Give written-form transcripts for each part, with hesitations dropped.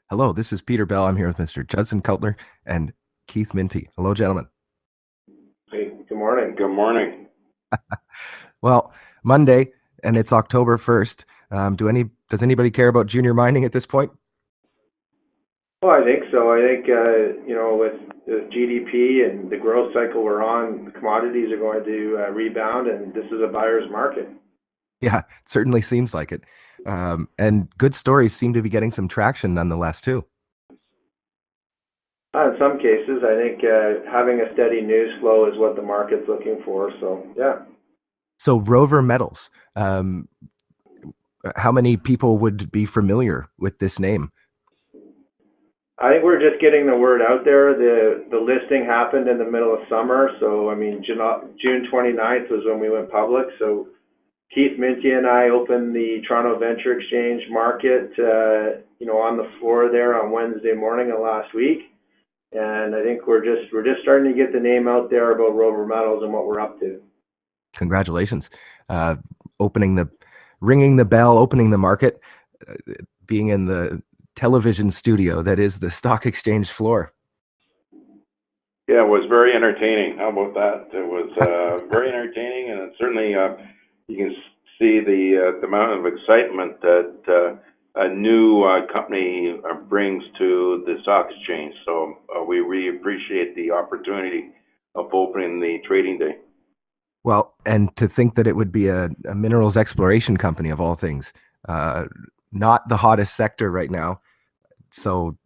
Hello, this is Peter Bell. I'm here with Mr. Judson Cutler and Keith Minty. Hello, gentlemen. Hey, good morning. Good morning. Well, Monday, and it's October 1st. Does anybody care about junior mining at this point? Well, I think so. I think, with the GDP and the growth cycle we're on, the commodities are going to rebound, and this is a buyer's market. Yeah, it certainly seems like it. And good stories seem to be getting some traction nonetheless, too. In some cases, I think having a steady news flow is what the market's looking for. So, yeah. So, Rover Metals, how many people would be familiar with this name? I think we're just getting the word out there. The listing happened in the middle of summer, so I mean, June 29th was when we went public. So Keith Minty and I opened the Toronto Venture Exchange market, on the floor there on Wednesday morning of last week. And I think we're just starting to get the name out there about Rover Metals and what we're up to. Congratulations. Ringing the bell, opening the market, being in the television studio that is the stock exchange floor. Yeah, it was very entertaining. How about that? It was very entertaining, and it certainly you can see the amount of excitement that a new company brings to the stock exchange. So we really appreciate the opportunity of opening the trading day. Well, and to think that it would be a minerals exploration company of all things, not the hottest sector right now. So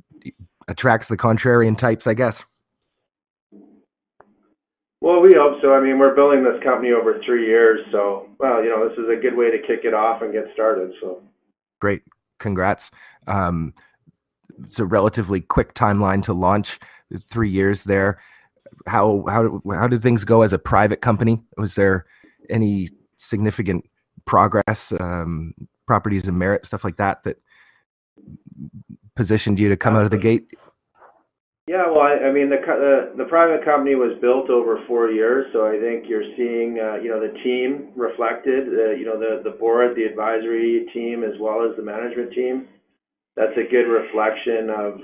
attracts the contrarian types, I guess. Well, we hope so. I mean, we're building this company over 3 years, so this is a good way to kick it off and get started. So great, congrats. It's a relatively quick timeline to launch. 3 years there. How did things go as a private company? Was there any significant progress, properties of merit, stuff like that positioned you to come out of the gate? Yeah, well, I mean, the private company was built over 4 years, so I think you're seeing, the team reflected, the board, the advisory team, as well as the management team. That's a good reflection of,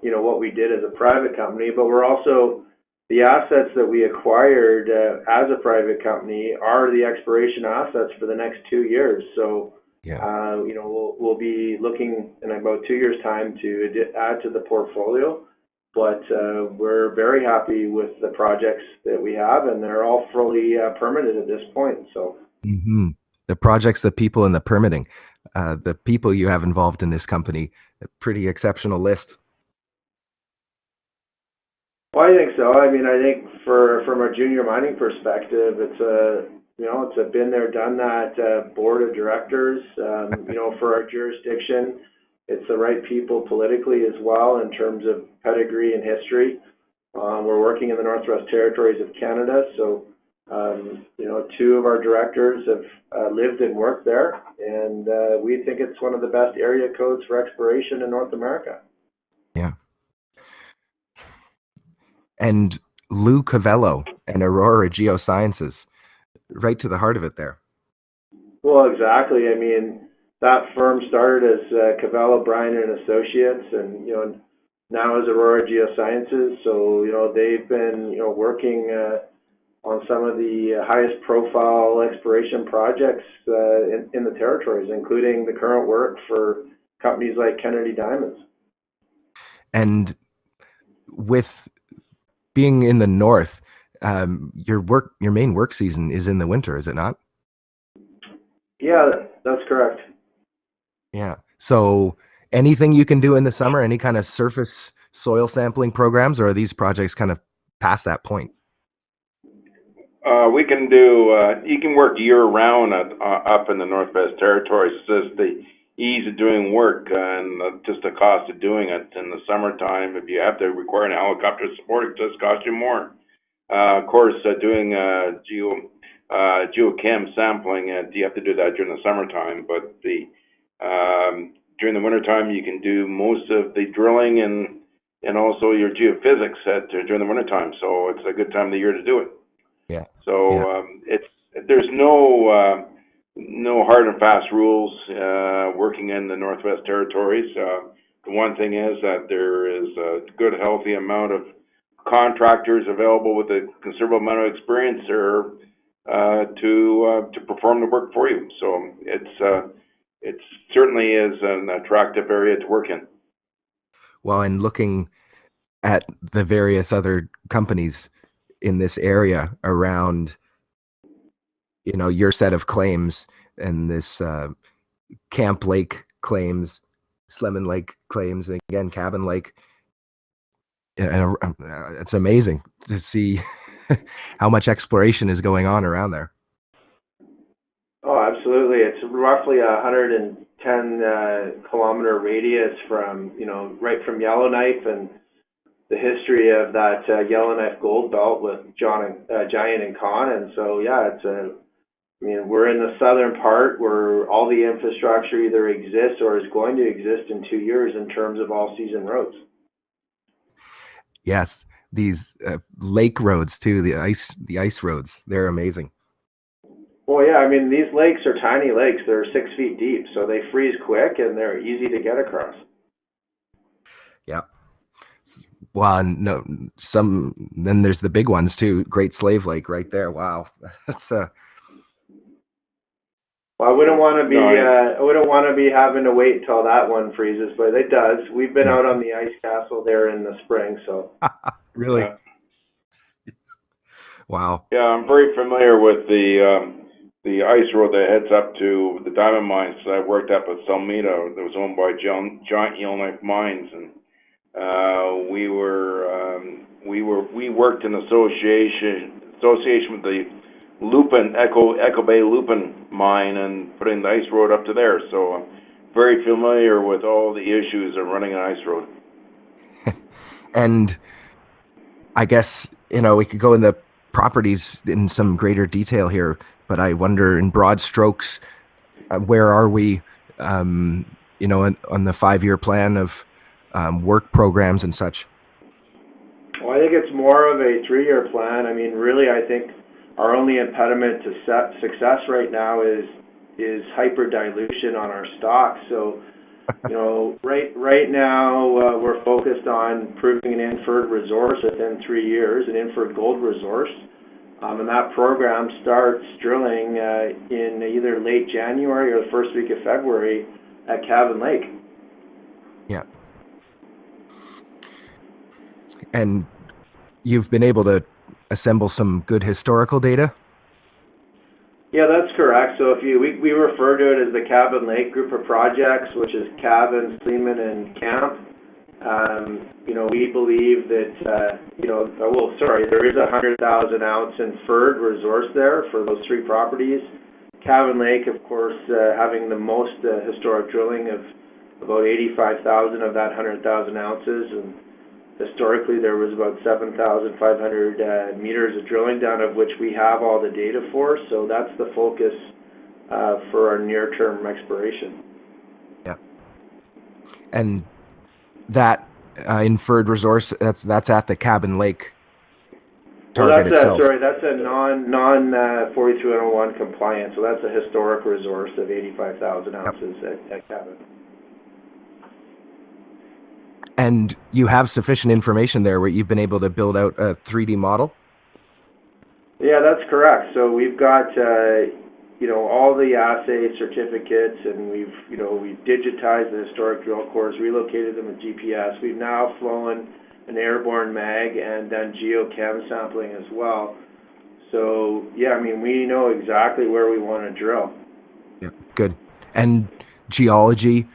what we did as a private company. But we're also, the assets that we acquired as a private company are the exploration assets for the next 2 years. So, yeah. We'll be looking in about 2 years' time to add to the portfolio. But we're very happy with the projects that we have, and they're all fully permitted at this point. So the projects, the people, and the permitting, the people you have involved in this company, a pretty exceptional list. Well, I think so. I mean, I think from a junior mining perspective, it's a been there, done that board of directors. For our jurisdiction, it's the right people politically as well in terms of pedigree and history. We're working in the Northwest Territories of Canada, so two of our directors have lived and worked there, and we think it's one of the best area codes for exploration in North America. Yeah. And Lou Cavello and Aurora Geosciences, right to the heart of it there. Well, exactly. I mean, that firm started as Cavello, Bryan and Associates, and now as Aurora Geosciences. So they've been working on some of the highest profile exploration projects in the territories, including the current work for companies like Kennedy Diamonds. And with being in the north, your main work season is in the winter, is it not? Yeah, that's correct. Yeah. So anything you can do in the summer, any kind of surface soil sampling programs, or are these projects kind of past that point? We can do, you can work year round up in the Northwest Territories. It's just the ease of doing work and just the cost of doing it. In the summertime, if you have to require an helicopter support, it just costs you more. Of course, doing geochem sampling, you have to do that during the summertime, but during the wintertime, you can do most of the drilling and also your geophysics during the wintertime. So it's a good time of the year to do it. Yeah. So there's no hard and fast rules working in the Northwest Territories. the one thing is that there is a good, healthy amount of contractors available with a considerable amount of experience there to perform the work for you. So it certainly is an attractive area to work in. Well, and looking at the various other companies in this area around, your set of claims and this Camp Lake claims, Slemon Lake claims, and again, Cabin Lake. And it's amazing to see how much exploration is going on around there. Oh, absolutely. It's roughly a 110 kilometer radius from, right from Yellowknife, and the history of that Yellowknife gold belt with Giant and Con. And so, yeah, we're in the southern part where all the infrastructure either exists or is going to exist in 2 years in terms of all season roads. Yes, these lake roads too, the ice roads, they're amazing. Well, yeah, these lakes are tiny lakes. They're 6 feet deep, so they freeze quick and they're easy to get across. Yeah. Well, then there's the big ones too. Great Slave Lake right there. Wow. That's Well, I wouldn't want to be having to wait until that one freezes, but it does. We've been out on the ice castle there in the spring, so. Really? Yeah. Wow. Yeah, I'm very familiar with the ice road that heads up to the diamond mines. I worked up at Salmita, that was owned by Giant Yellowknife Mines, and we worked in association with the Lupin Echo Bay Lupin mine and putting the ice road up to there. So I'm very familiar with all the issues of running an ice road. And I guess we could go in the properties in some greater detail here, but I wonder, in broad strokes, where are we on the 5-year plan of work programs and such? Well, I think it's more of a 3-year plan. Really, I think our only impediment to success right now is hyper dilution on our stock. So, right now we're focused on proving an inferred resource within 3 years, an inferred gold resource, and that program starts drilling in either late January or the first week of February at Cabin Lake. Yeah. And you've been able to assemble some good historical data? Yeah, that's correct. So we refer to it as the Cabin Lake group of projects, which is Cabin, Sleeman, and Camp. We believe that, there is a 100,000 ounce inferred resource there for those 3 properties. Cabin Lake, of course, having the most historic drilling of about 85,000 of that 100,000 ounces, and historically there was about 7,500 meters of drilling done, of which we have all the data for. So that's the focus for our near-term exploration. Yeah. And that inferred resource, that's at the Cabin Lake target itself. That's a non 4301 compliant. So that's a historic resource of 85,000 ounces at Cabin. And you have sufficient information there where you've been able to build out a 3D model? Yeah, that's correct. So we've got all the assay certificates, and we've digitized the historic drill cores, relocated them with GPS. We've now flown an airborne mag and done geochem sampling as well. So yeah, we know exactly where we want to drill. Yeah, good. And geology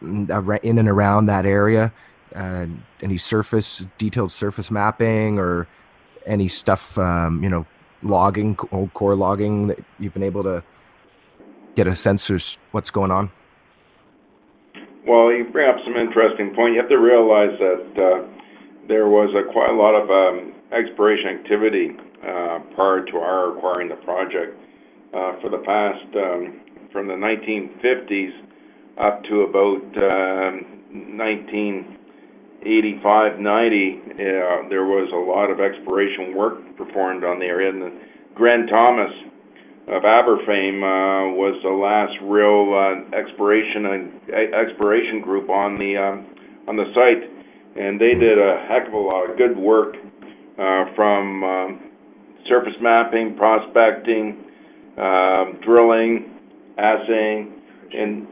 in and around that area, any detailed surface mapping or any stuff, logging, old core logging, that you've been able to get a sense of what's going on? Well, you bring up some interesting point. You have to realize that there was quite a lot of exploration activity prior to our acquiring the project. For the past, from the 1950s up to about 1985-90, there was a lot of exploration work performed on the area. And Grant Thomas Aberfame was the last real exploration group on the site, and they did a heck of a lot of good work from surface mapping, prospecting, drilling, assaying, and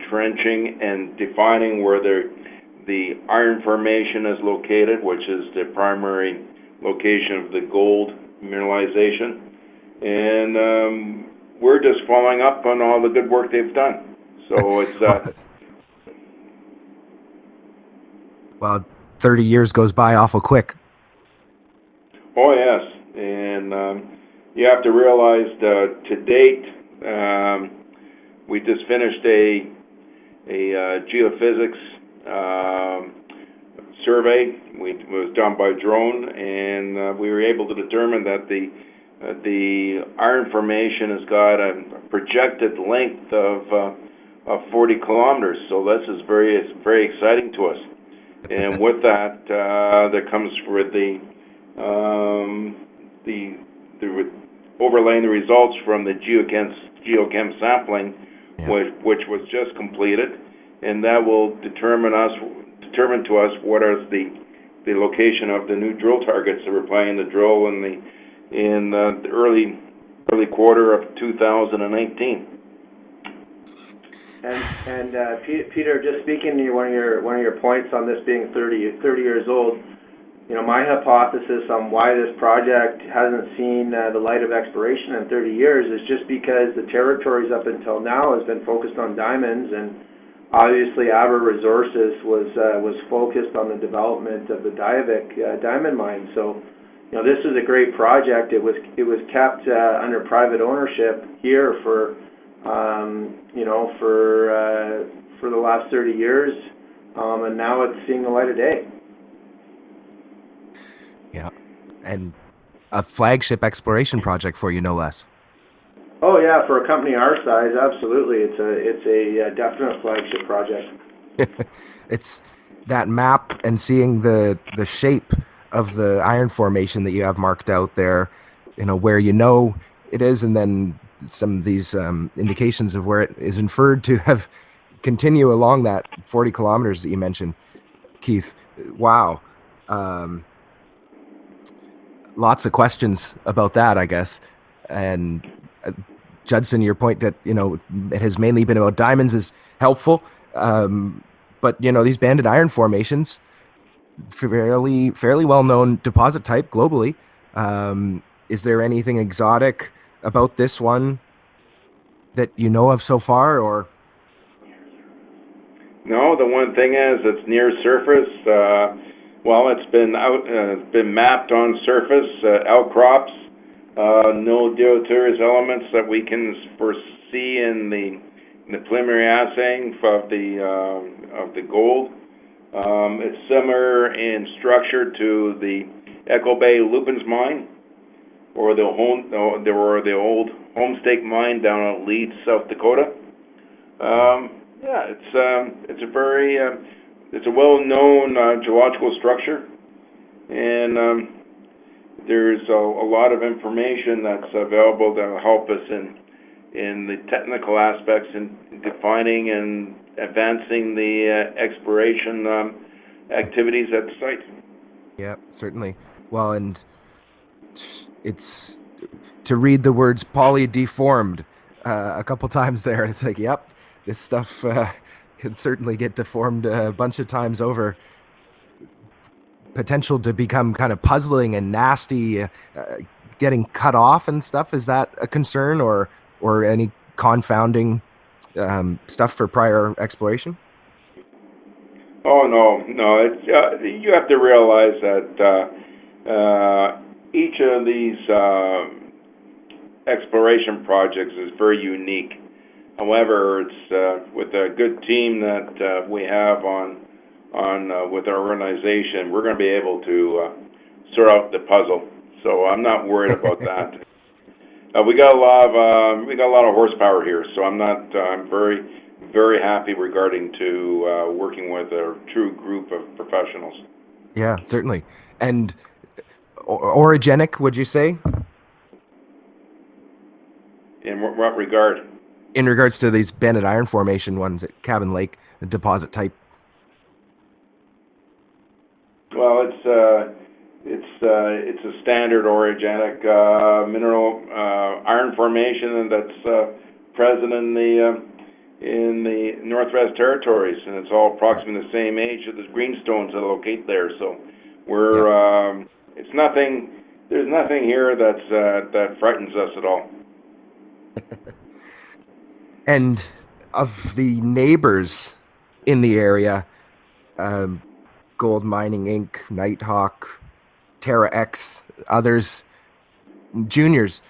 trenching, and defining where the iron formation is located, which is the primary location of the gold mineralization. And we're just following up on all the good work they've done. So it's well, 30 years goes by awful quick. Oh yes, and you have to realize to date, we just finished a geophysics survey. It was done by drone, and we were able to determine that the iron formation has got a projected length of 40 kilometers. So this is very exciting to us. And with that, there comes with the overlaying the results from the geochem sampling, yeah, which was just completed, and that will determine to us what is the location of the new drill targets that we're planning to drill in the early quarter of 2018. And Peter, just speaking to one of your points on this being 30 years old, you know, my hypothesis on why this project hasn't seen the light of exploration in 30 years is just because the territories up until now has been focused on diamonds, and obviously Aber Resources was focused on the development of the Diavik diamond mine. So, you know, this is a great project. It was kept under private ownership here for for the last 30 years, and now it's seeing the light of day. Yeah, and a flagship exploration project for you, no less. Oh yeah, for a company our size, absolutely, it's a definite flagship project. It's that map and seeing the shape of the iron formation that you have marked out there, you know, where you know it is, and then some of these indications of where it is inferred to have continue along that 40 kilometers that you mentioned, Keith. Wow. Lots of questions about that, I guess. And Judson, your point that, you know, it has mainly been about diamonds is helpful. But, you know, these banded iron formations, fairly well-known deposit type globally. Is there anything exotic about this one that you know of so far, or? No, the one thing is it's near surface. Well, it's been mapped on surface, outcrops, no deleterious elements that we can foresee in the preliminary assaying of the gold. It's similar in structure to the Echo Bay Lupins mine, or the old Homestake mine down at Leeds, South Dakota. Yeah, it's a well-known geological structure, and there's a lot of information that's available that will help us in the technical aspects in defining and advancing the exploration activities at the site. Yeah, certainly. Well, and it's to read the words polydeformed a couple times there. It's like, yep, this stuff can certainly get deformed a bunch of times over. Potential to become kind of puzzling and nasty, getting cut off and stuff. Is that a concern, or any confounding stuff for prior exploration? Oh no. It's you have to realize that each of these exploration projects is very unique. However, it's with a good team that we have on with our organization, we're going to be able to sort out the puzzle. So I'm not worried about that. We got a lot of horsepower here, so I'm very, very happy regarding to working with a true group of professionals. Yeah, certainly. And orogenic, would you say? In what regard? In regards to these banded iron formation ones at Cabin Lake, the deposit type. Well, it's a standard orogenic mineral iron formation that's present in the Northwest Territories, and it's all approximately the same age as the greenstones that locate there. So we're it's nothing. There's nothing here that frightens us at all. And of the neighbors in the area, Gold Mining Inc., Nighthawk, Terra X, others, juniors,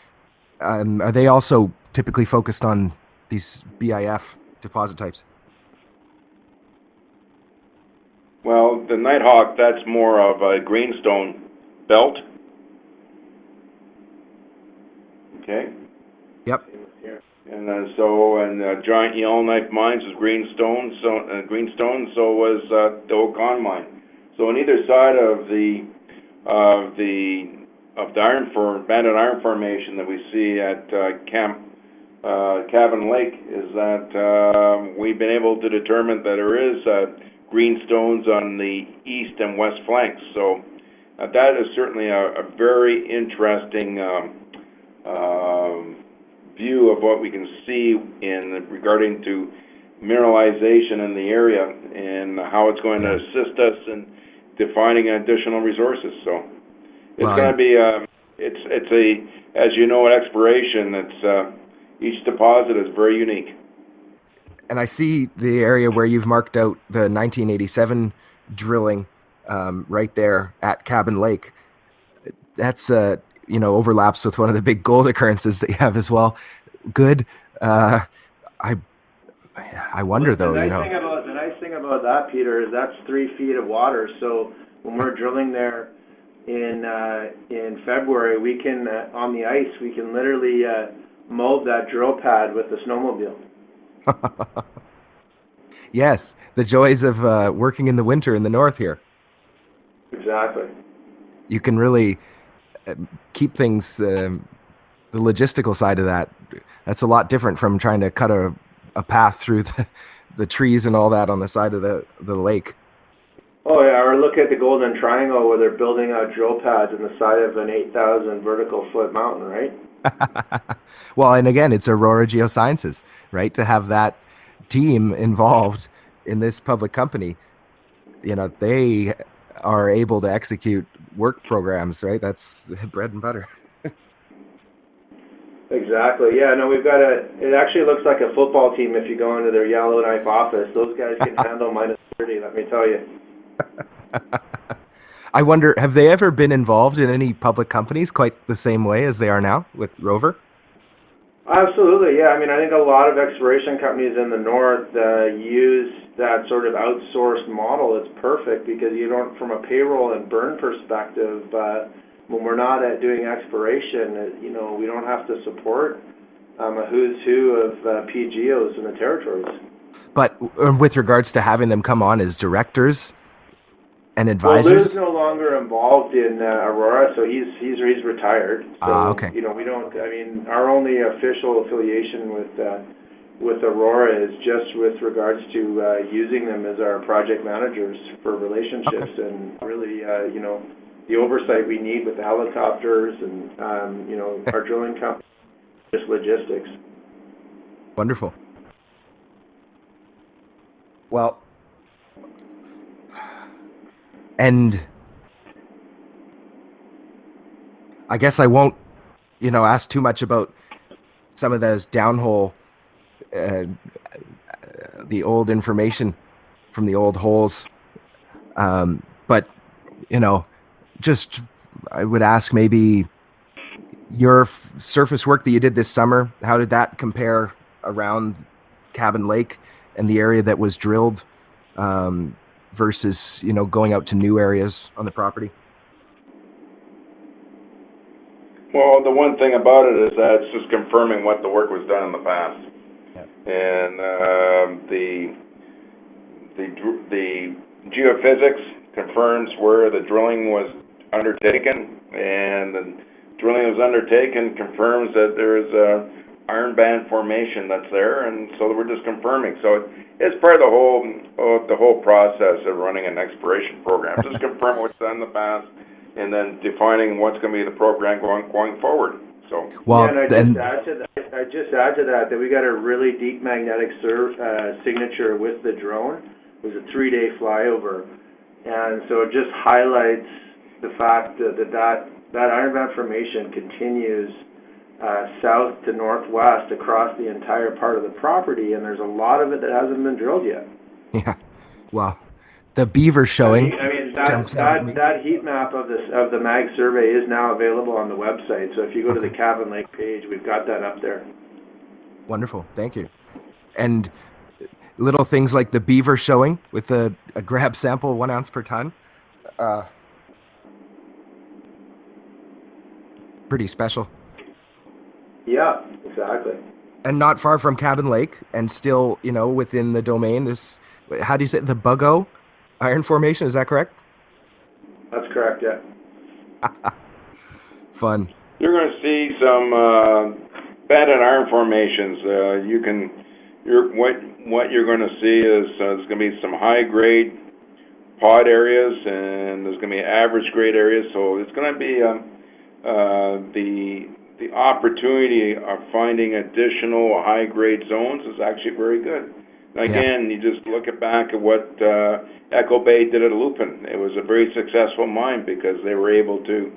are they also typically focused on these BIF deposit types? Well, the Nighthawk, that's more of a greenstone belt. Okay. Yep. And Giant Yellowknife Mines was greenstone. So was the Okan mine. So on either side of the banded iron formation that we see at Cabin Lake is that we've been able to determine that there is greenstones on the east and west flanks. So that is certainly a very interesting view of what we can see in regarding to mineralization in the area and how it's going to assist us in defining additional resources. So it's going to be it's a, as you know, at exploration, it's each deposit is very unique. And I see the area where you've marked out the 1987 drilling right there at Cabin Lake. That's overlaps with one of the big gold occurrences that you have as well. Good. I wonder though. The nice thing about that, Peter, is that's 3 feet of water. So when we're drilling there in February, we can on the ice we can literally mow that drill pad with the snowmobile. Yes, the joys of working in the winter in the north here. Exactly. You can really keep things, the logistical side of that. That's a lot different from trying to cut a path through the trees and all that on the side of the lake. Oh yeah, or look at the Golden Triangle where they're building out drill pads in the side of an 8,000 vertical foot mountain, right? Well, and again, it's Aurorageosciences, right? To have that team involved in this public company, they are able to execute work programs, right? That's bread and butter. Exactly. Yeah, no, we've got it actually looks like a football team if you go into their Yellowknife office. Those guys can handle -30, let me tell you. I wonder, have they ever been involved in any public companies quite the same way as they are now with Rover? Absolutely, yeah. I mean, I think a lot of exploration companies in the north use that sort of outsourced model. It's perfect because you don't, from a payroll and burn perspective, when we're not doing exploration, we don't have to support a who's who of PGOs in the territories. But with regards to having them come on as directors and advisors? Well, Lou's no longer involved in Aurora, so he's retired. So, okay. we don't. I mean, our only official affiliation with Aurora is just with regards to using them as our project managers for relationships and really, the oversight we need with the helicopters and our drilling company, just logistics. Wonderful. Well. And I guess I won't, ask too much about some of those downhole, the old information from the old holes. But, just I would ask maybe your surface work that you did this summer, how did that compare around Cabin Lake and the area that was drilled? Versus, going out to new areas on the property? Well, the one thing about it is that it's just confirming what the work was done in the past. Yeah. And the geophysics confirms where the drilling was undertaken, and the drilling was undertaken confirms that there is iron band formation that's there, and so we're just confirming. So it's part of the whole process of running an exploration program. Just confirm what's done in the past, and then defining what's going to be the program going forward. So well, yeah, and I just add to that we got a really deep magnetic signature with the drone. It was a 3-day flyover, and so it just highlights the fact that iron band formation continues south to northwest across the entire part of the property, and there's a lot of it that hasn't been drilled yet. Yeah, well, the Beaver Showing. I mean that heat map of the mag survey is now available on the website. So if you go to the Cabin Lake page, we've got that up there. Wonderful, thank you. And little things like the Beaver Showing with a grab sample 1 ounce per ton. Pretty special. Yeah, exactly. And not far from Cabin Lake, and still, within the domain is, how do you say it, the Buggo iron formation? Is that correct? That's correct. Yeah. Fun. You're going to see some banded iron formations. What you're going to see is there's going to be some high grade pod areas, and there's going to be average grade areas. So it's going to be the opportunity of finding additional high-grade zones is actually very good. And again, you just look back at what Echo Bay did at Lupin. It was a very successful mine because they were able to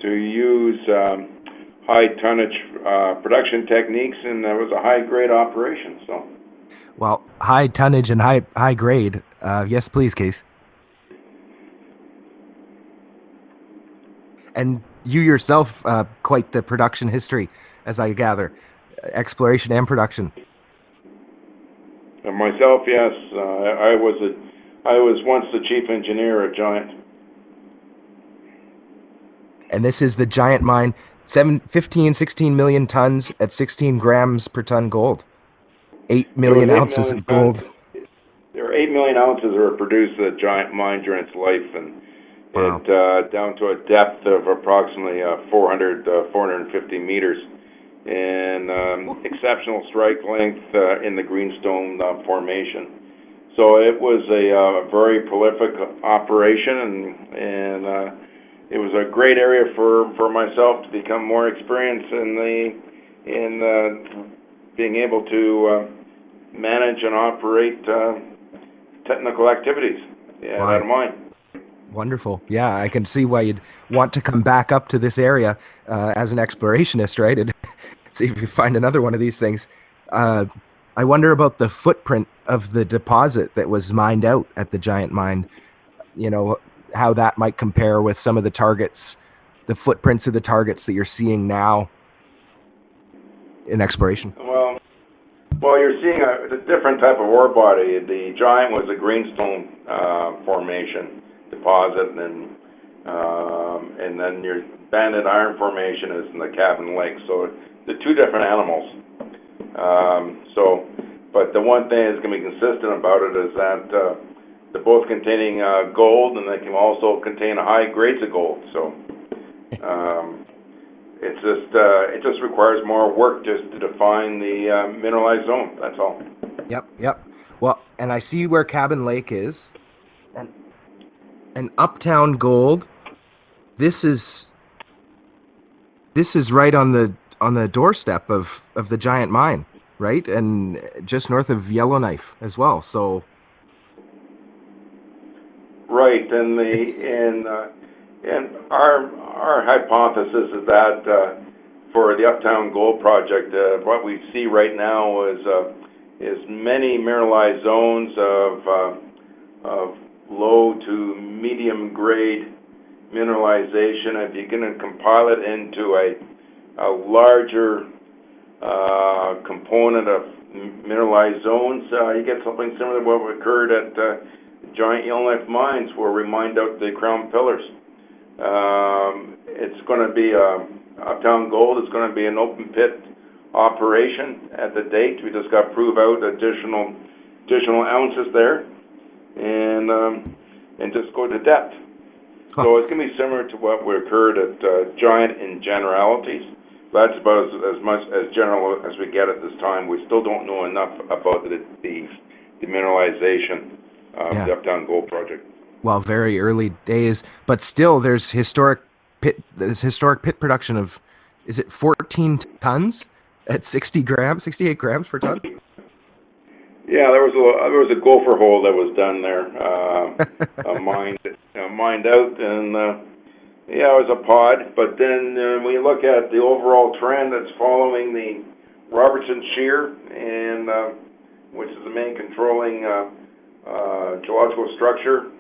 use high tonnage production techniques, and that was a high-grade operation. So, well, high tonnage and high grade. Yes, please, Keith. And you yourself, quite the production history, as I gather, exploration and production. And myself, yes, I was once the chief engineer at Giant. And this is the Giant mine, 16 million tons at 16 grams per ton gold, 8 million ounces of gold. There were 8 million ounces that were produced at Giant mine during its life, and wow. It down to a depth of approximately 450 meters, and exceptional strike length in the Greenstone formation. So it was a very prolific operation, and it was a great area for myself to become more experienced in being able to manage and operate technical activities at a mine. Wonderful. Yeah, I can see why you'd want to come back up to this area as an explorationist, right? And see if you find another one of these things. I wonder about the footprint of the deposit that was mined out at the Giant mine. How that might compare with some of the targets, the footprints of the targets that you're seeing now in exploration. Well, you're seeing a different type of ore body. The Giant was a Greenstone formation deposit, and then your banded iron formation is in the Cabin Lake. So they're two different animals. But the one thing that's going to be consistent about it is that they're both containing gold, and they can also contain high grades of gold. So it just requires more work just to define the mineralized zone. That's all. Yep. Well, and I see where Cabin Lake is, and Uptown gold. This is right on the doorstep of the Giant mine, right, and just north of Yellowknife as well. So. Right, and our hypothesis is that for the Uptown Gold Project, what we see right now is many mineralized zones of low to medium grade mineralization. If you're going to compile it into a larger component of mineralized zones, you get something similar to what occurred at Giant Yellowknife mines, where we mined out the crown pillars. It's going to be Uptown Gold is going to be an open pit operation at the date. We just got to prove out additional ounces there, and just go to depth. So it's going to be similar to what occurred at Giant in generalities, that's about as much as general as we get at this time. We still don't know enough about the mineralization of the Uptown Gold Project. Well, very early days, but still, there's historic pit production of, is it 14 tons at 60 grams, 68 grams per ton? Yeah, there was a gopher hole that was done there, mined out, and yeah, it was a pod. But then when you look at the overall trend that's following the Robertson Shear, and which is the main controlling geological structure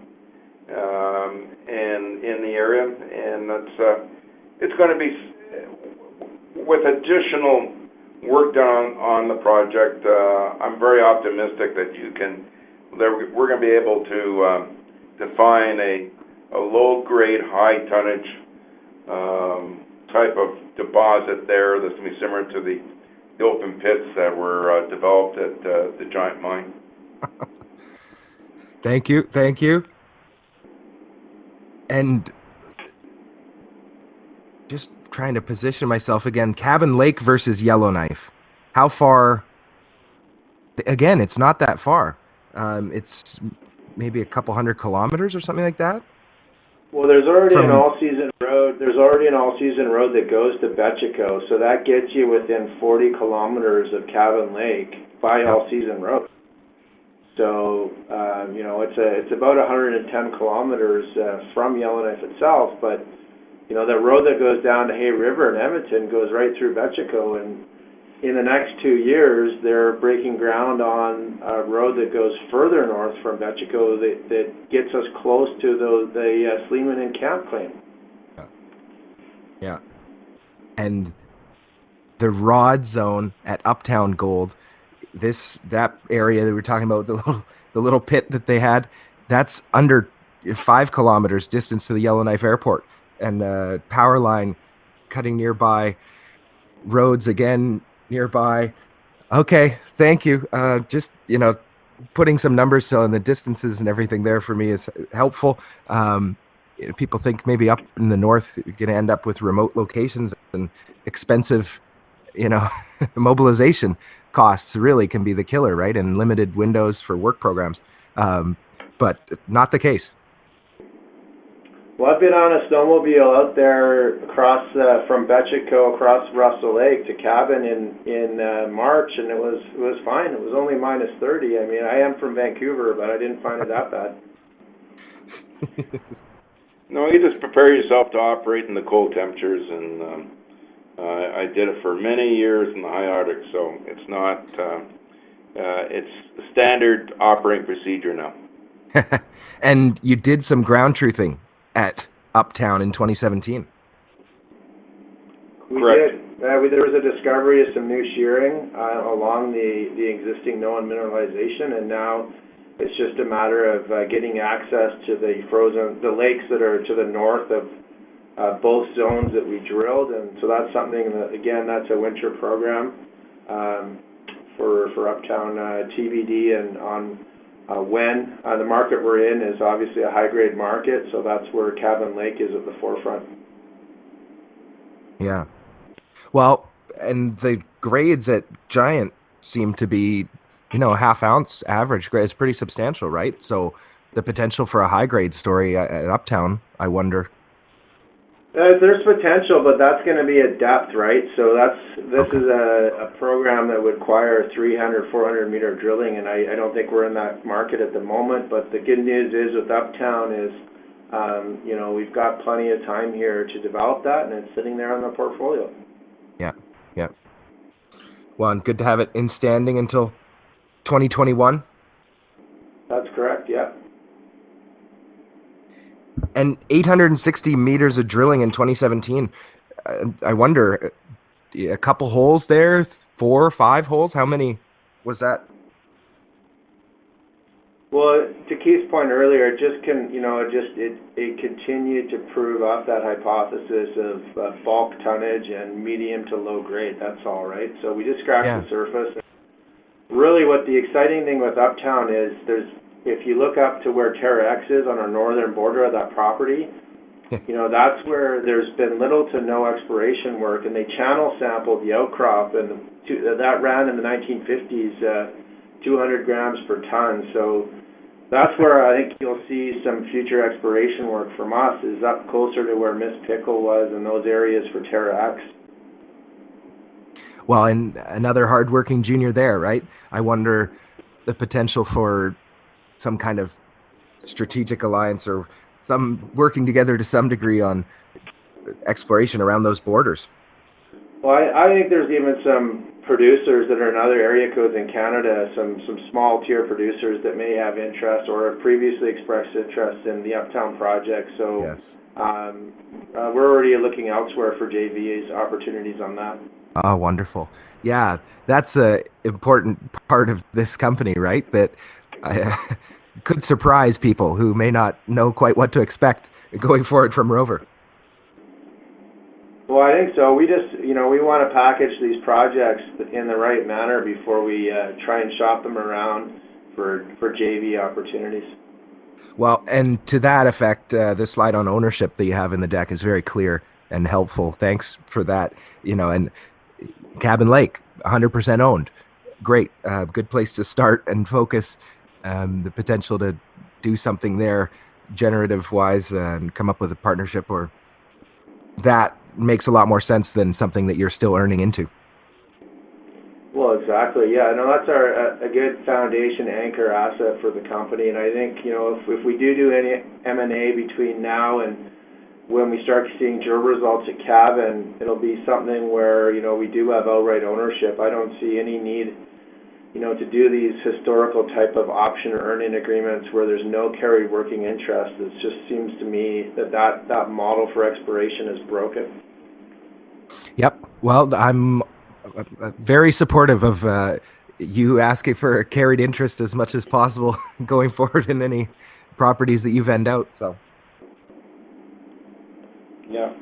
and in the area, and it's going to be with additional work done on the project. I'm very optimistic that we're going to be able to define a low grade, high tonnage type of deposit there that's going to be similar to the open pits that were developed at the Giant Mine. Thank you. And just trying to position myself again, Cabin Lake versus Yellowknife. How far? Again, it's not that far. It's maybe a couple 100 kilometers or something like that. Well, there's already an all-season road. There's already an all-season road that goes to Bechico, so that gets you within 40 kilometers of Cabin Lake by all-season road. So, it's about 110 kilometers from Yellowknife itself, but the road that goes down to Hay River in Edmonton goes right through Bechico, and in the next 2 years, they're breaking ground on a road that goes further north from Bechico that gets us close to the Sleeman and Camp claim. Yeah. And the Rod Zone at Uptown Gold, that area that we were talking about, the little pit that they had, that's under 5 kilometers distance to the Yellowknife Airport, and power line cutting nearby, roads again nearby. Okay, thank you. Just putting some numbers on the distances and everything there for me is helpful. People think maybe up in the north you're going to end up with remote locations and expensive, mobilization costs really can be the killer, right? And limited windows for work programs, but not the case. Well, I've been on a snowmobile out there across from Bechico across Russell Lake to Cabin in March, and it was fine. It was only minus 30. I mean, I am from Vancouver, but I didn't find it that bad. No, you just prepare yourself to operate in the cold temperatures, and I did it for many years in the high Arctic, so it's not it's standard operating procedure now. And you did some ground truthing at Uptown in 2017. We did. There was a discovery of some new shearing along the existing known mineralization, and now it's just a matter of getting access to the lakes that are to the north of both zones that we drilled, and so that's something that, again, that's a winter program for Uptown TBD, and on when the market we're in is obviously a high-grade market, so that's where Cabin Lake is at the forefront. Yeah. Well, and the grades at Giant seem to be, half ounce average grade is pretty substantial, right? So the potential for a high-grade story at Uptown, I wonder. There's potential, but that's going to be at depth, right? So this is a program that would require 300, 400 meter drilling, and I don't think we're in that market at the moment. But the good news is with Uptown is, we've got plenty of time here to develop that, and it's sitting there on the portfolio. Yeah. Well, and good to have it in standing until 2021. That's correct. Yeah. And 860 meters of drilling in 2017. I wonder, a couple holes there, 4 or 5 holes. How many was that? Well, to Keith's point earlier, it continued to prove off that hypothesis of bulk tonnage and medium to low grade. That's all, right? So we just scratched the surface. Really, what the exciting thing with Uptown is, if you look up to where Terra X is on our northern border of that property, That's where there's been little to no exploration work, and they channel sampled the outcrop, and that ran in the 1950s, 200 grams per ton. So that's where I think you'll see some future exploration work from us, is up closer to where Miss Pickle was in those areas for Terra X. Well, and another hardworking junior there, right? I wonder the potential for some kind of strategic alliance or some working together to some degree on exploration around those borders. Well, I think there's even some producers that are in other area codes in Canada, some small tier producers that may have interest or have previously expressed interest in the Uptown project. So Yes. we're already looking elsewhere for JV's opportunities on that. Oh, wonderful. Yeah, that's a important part of this company, right? That could surprise people who may not know quite what to expect going forward from Rover. Well, I think so. We just, we want to package these projects in the right manner before we try and shop them around for JV opportunities. Well, and to that effect, this slide on ownership that you have in the deck is very clear and helpful. Thanks for that. And Cabin Lake, 100% owned. Great. Good place to start and focus. The potential to do something there generative wise and come up with a partnership, or that makes a lot more sense than something that you're still earning into. Well, exactly. Yeah, no, that's a good foundation anchor asset for the company. And I think, if we do any M&A between now and when we start seeing drill results at Cabin, it'll be something where, we do have outright ownership. I don't see any need, to do these historical type of option or earn-in agreements where there's no carried working interest. It just seems to me that model for exploration is broken. Yep. Well, I'm very supportive of you asking for a carried interest as much as possible going forward in any properties that you vend out. So. Yeah.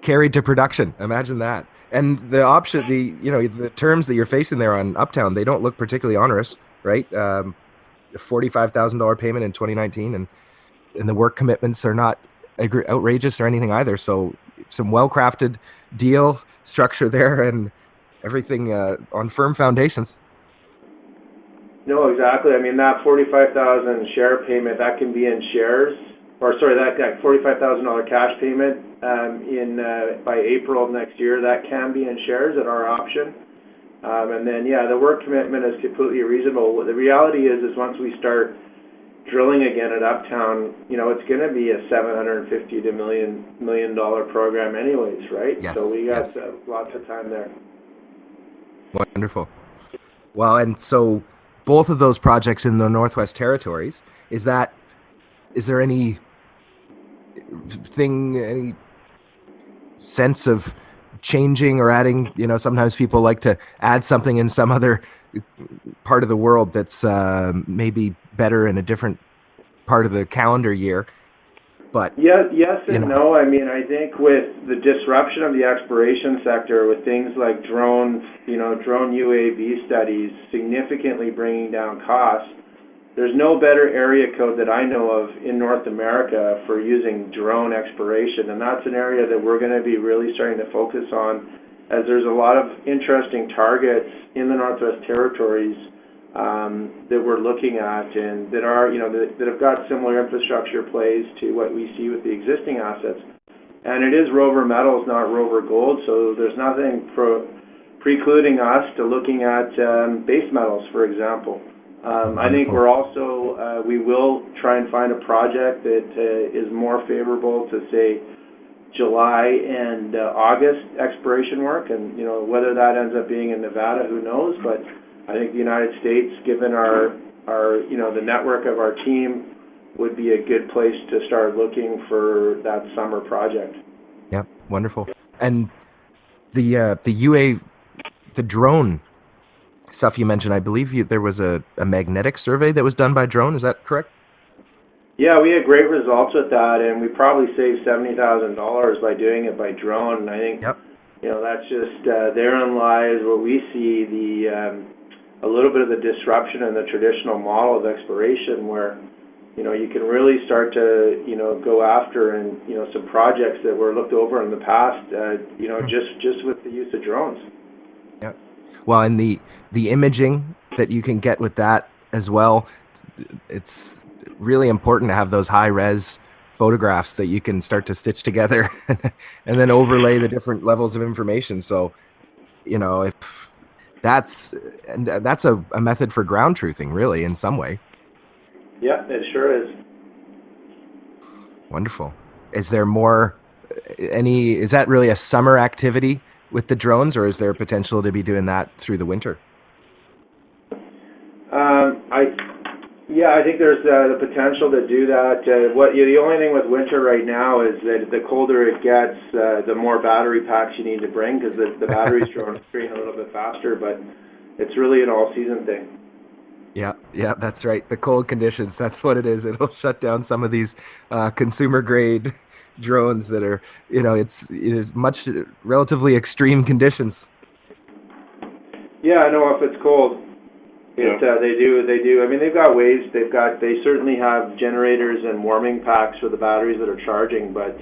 Carried to production. Imagine that. And the option, the terms that you're facing there on Uptown, they don't look particularly onerous, right? A $45,000 payment in 2019, and the work commitments are not outrageous or anything either. So some well-crafted deal structure there, and everything on firm foundations. No, exactly. I mean, that 45,000 share payment, that can be in shares, that $45,000 cash payment by April of next year, that can be in shares at our option. And then, the work commitment is completely reasonable. The reality is once we start drilling again at Uptown, it's going to be a $750 to $1 million program anyways, right? Yes, so we got lots of time there. Wonderful. Well, and so both of those projects in the Northwest Territories, is there any sense of changing or adding? Sometimes people like to add something in some other part of the world that's maybe better in a different part of the calendar year. But yes and no. I mean, I think with the disruption of the exploration sector, with things like drone UAV studies significantly bringing down costs, there's no better area code that I know of in North America for using drone exploration, and that's an area that we're going to be really starting to focus on, as there's a lot of interesting targets in the Northwest Territories that we're looking at, and that are that have got similar infrastructure plays to what we see with the existing assets. And it is Rover Metals, not Rover Gold, so there's nothing precluding us to looking at base metals, for example. I think we're also, we will try and find a project that is more favorable to, say, July and August exploration work, and whether that ends up being in Nevada, who knows? But I think the United States, given our the network of our team, would be a good place to start looking for that summer project. Yeah, wonderful. And the drone stuff you mentioned, I believe there was a magnetic survey that was done by drone. Is that correct? Yeah, we had great results with that, and we probably saved $70,000 by doing it by drone. And I think, that's just therein lies where we see a little bit of the disruption in the traditional model of exploration, where you can really start to, go after and, some projects that were looked over in the past, just with the use of drones. Yeah. Well, and the imaging that you can get with that as well, it's really important to have those high res photographs that you can start to stitch together and then overlay the different levels of information. So, if that's a method for ground truthing, really, in some way. Yeah, it sure is. Wonderful. Is there more? Is that really a summer activity with the drones, or is there potential to be doing that through the winter? I think there's the potential to do that. The only thing with winter right now is that the colder it gets, the more battery packs you need to bring, because the batteries drain a little bit faster. But it's really an all-season thing. Yeah, that's right. The cold conditions, that's what it is. It'll shut down some of these consumer grade drones that are, it's much relatively extreme conditions. Yeah, I know if it's cold. They do. I mean, they've got ways. They certainly have generators and warming packs for the batteries that are charging. But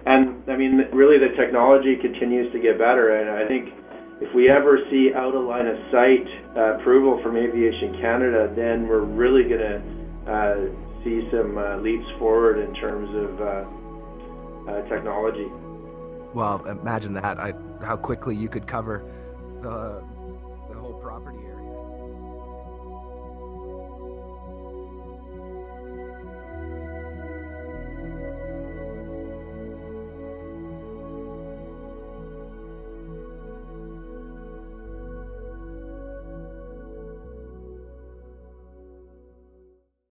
and I mean, really, the technology continues to get better. And I think if we ever see out of line of sight approval from Aviation Canada, then we're really going to see some leaps forward in terms of technology. Well, imagine that. How quickly you could cover the whole property.